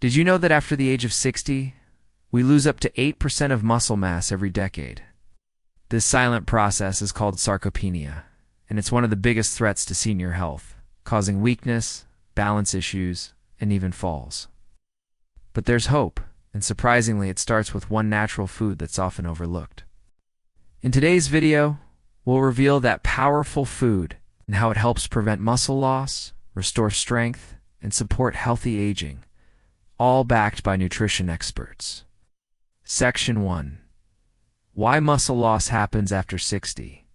Did you know that after the age of 60, we lose up to 8% of muscle mass every decade? This silent process is called sarcopenia, and it's one of the biggest threats to senior health, causing weakness, balance issues, and even falls. But there's hope, and surprisingly, it starts with one natural food that's often overlooked. In today's video, we'll reveal that powerful food and how it helps prevent muscle loss, restore strength, and support healthy aging, all backed by nutrition experts. Section 1. Why muscle loss happens after 60.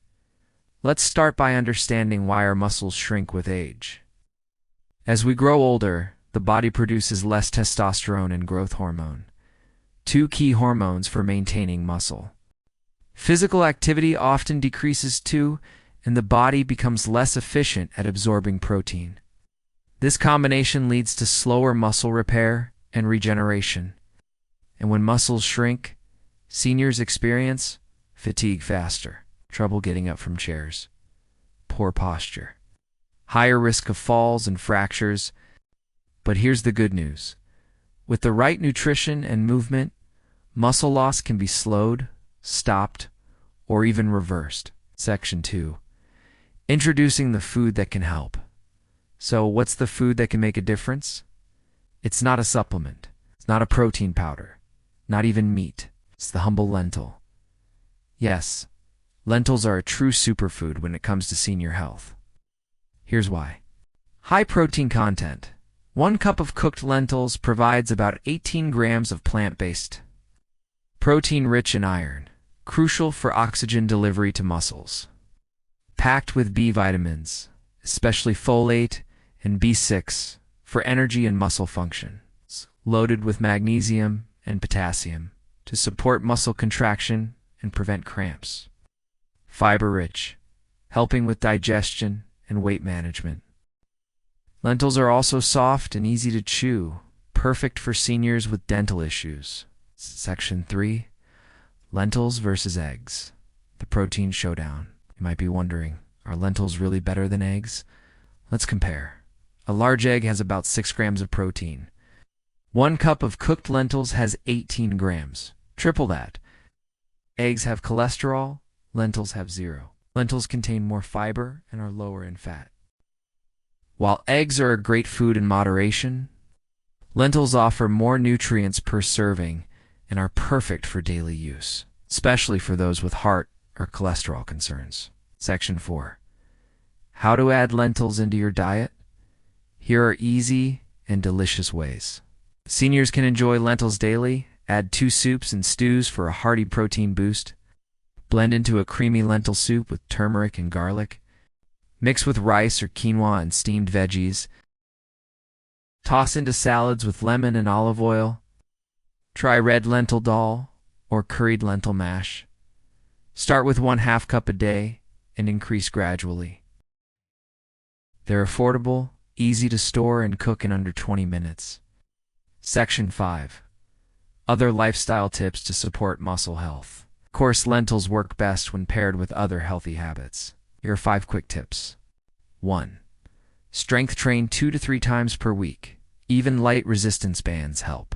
Let's start by understanding why our muscles shrink with age. As we grow older, the body produces less testosterone and growth hormone, two key hormones for maintaining muscle. Physical activity often decreases too, and the body becomes less efficient at absorbing protein. This combination leads to slower muscle repair and regeneration. And when muscles shrink, seniors experience fatigue faster, trouble getting up from chairs, poor posture, higher risk of falls and fractures. But here's the good news. With the right nutrition and movement, muscle loss can be slowed, stopped, or even reversed. Section 2. Introducing the food that can help. So what's the food that can make a difference? It's not a supplement. It's not a protein powder. Not even meat. It's the humble lentil. Yes, lentils are a true superfood when it comes to senior health. Here's why. High protein content. 1 cup of cooked lentils provides about 18 grams of plant-based protein rich in iron, crucial for oxygen delivery to muscles. Packed with B vitamins, especially folate and B6, for energy and muscle function. Loaded with magnesium and potassium to support muscle contraction and prevent cramps. Fiber-rich, helping with digestion and weight management. Lentils are also soft and easy to chew, perfect for seniors with dental issues. Section 3. Lentils versus eggs. The protein showdown. You might be wondering, are lentils really better than eggs? Let's compare. A large egg has about 6 grams of protein. 1 cup of cooked lentils has 18 grams. Triple that. Eggs have cholesterol, lentils have 0. Lentils contain more fiber and are lower in fat. While eggs are a great food in moderation, lentils offer more nutrients per serving and are perfect for daily use, especially for those with heart or cholesterol concerns. Section 4. How to add lentils into your diet? Here are easy and delicious ways. Seniors can enjoy lentils daily. Add 2 soups and stews for a hearty protein boost. Blend into a creamy lentil soup with turmeric and garlic. Mix with rice or quinoa and steamed veggies. Toss into salads with lemon and olive oil. Try red lentil dal or curried lentil mash. Start with 1/2 cup a day and increase gradually. They're affordable, easy to store and cook in under 20 minutes. Section 5. Other lifestyle tips to support muscle health. Of course, lentils work best when paired with other healthy habits. Here are 5 quick tips. 1. Strength train 2 to 3 times per week. Even light resistance bands help.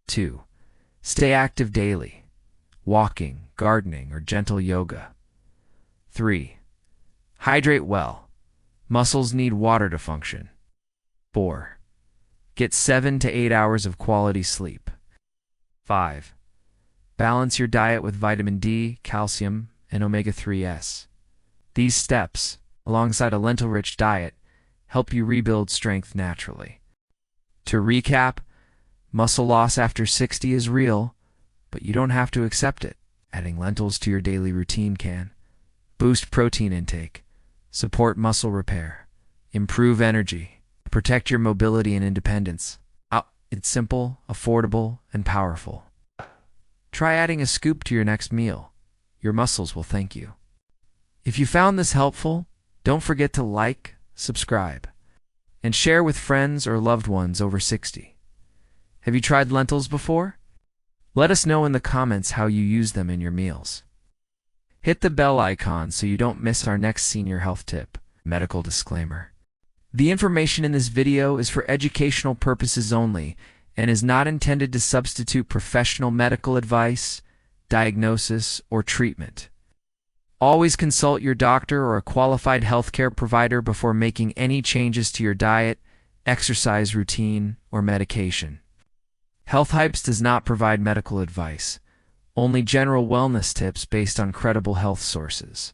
2. Stay active daily. Walking, gardening, or gentle yoga. 3. Hydrate well. Muscles need water to function. 4. Get 7 to 8 hours of quality sleep. 5. Balance your diet with vitamin D, calcium, and omega-3s. These steps, alongside a lentil-rich diet, help you rebuild strength naturally. To recap, muscle loss after 60 is real, but you don't have to accept it. Adding lentils to your daily routine can boost protein intake, support muscle repair, improve energy, protect your mobility and independence. It's simple, affordable, and powerful. Try adding a scoop to your next meal. Your muscles will thank you. If you found this helpful, don't forget to like, subscribe, and share with friends or loved ones over 60. Have you tried lentils before? Let us know in the comments how you use them in your meals. Hit the bell icon so you don't miss our next senior health tip. Medical disclaimer. The information in this video is for educational purposes only and is not intended to substitute professional medical advice, diagnosis, or treatment. Always consult your doctor or a qualified healthcare provider before making any changes to your diet, exercise routine, or medication. Health Hypes does not provide medical advice, only general wellness tips based on credible health sources.